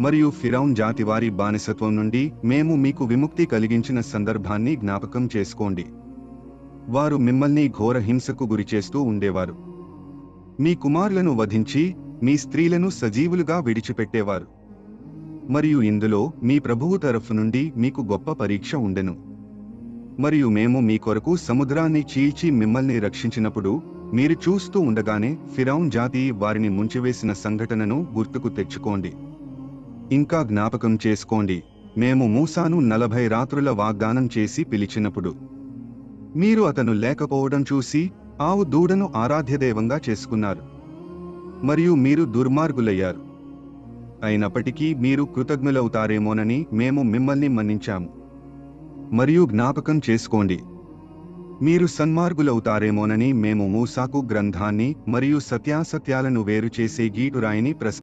మరియు ఫిరౌన్ జాతివారి బానిసత్వం నుండి మేము మీకు విముక్తి కలిగించిన సందర్భాన్ని జ్ఞాపకం చేసుకోండి. వారు మిమ్మల్ని ఘోర హింసకు గురిచేస్తూ ఉండేవారు. మీ కుమారులను వధించి మీ స్త్రీలను సజీవులుగా విడిచిపెట్టేవారు. మరియు ఇందులో మీ ప్రభువు తరఫు నుండి మీకు గొప్ప పరీక్ష ఉండెను. మరియు మేము మీ కొరకు సముద్రాన్ని చీల్చి మిమ్మల్ని రక్షించినప్పుడు మీరు చూస్తూ ఉండగానే ఫిరౌన్ జాతి వారిని ముంచివేసిన సంఘటనను గుర్తుకు తెచ్చుకోండి. ఇంకా జ్ఞాపకం చేసుకోండి, మేము మూసాను 40 రాత్రుల వాగ్దానం చేసి పిలిచినప్పుడు మీరు అతను లేకపోవడం చూసి ఆవు దూడను ఆరాధ్యదైవంగా చేసుకున్నారు మరియు మీరు దుర్మార్గులయ్యారు. అయినప్పటికీ మీరు కృతజ్ఞులవుతారేమోనని మేము మిమ్మల్ని మన్నించాము. మరియు జ్ఞాపకం చేసుకోండి, మీరు సన్మార్గులవుతారేమోనని మేము మూసాకు గ్రంథాన్ని మరియు సత్యాసత్యాలను వేరు చేసే గీటురాయిని